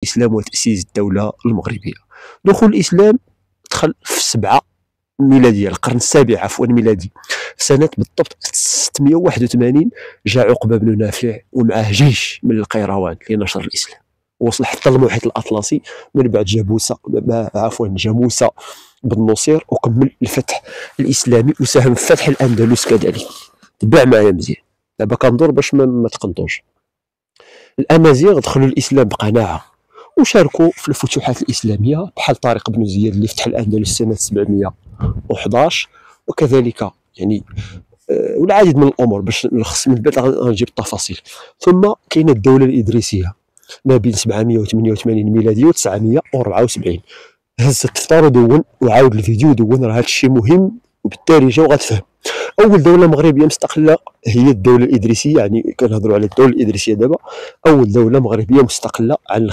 الإسلام وتأسيس الدولة المغربية. دخول الإسلام دخل في 7 ميلادية، القرن السابع عفوا ميلادي، في سنة بالضبط 681 جاء عقبة بن نافع ومعه جيش من القيروان لنشر الإسلام، وصل حتى المحيط الأطلسي، من بعد جاموسة بن نصير، وكمل الفتح الإسلامي وساهم في فتح الأندلس كذلك. تبع معايا مزيان، دابا كندور باش ما تقنطوش. الأمازيغ دخلوا الإسلام بقناعة وشاركوا في الفتوحات الإسلامية، بحال طارق بن زياد اللي فتح الأندلس سنة 711، وكذلك يعني والعديد من الأمور باش نلخص من بعد غنجيب التفاصيل. ثم كاينه الدولة الإدريسية ما بين 788 ميلادية و 974. هز التفطار ودون وعاود الفيديو ودون، راه هذا الشيء مهم وبالتالي جا وغتفهم. اول دوله مغربيه مستقله هي الدوله الادريسيه، يعني كنهضروا على الدوله الادريسيه دابا، اول دوله مغربيه مستقله عن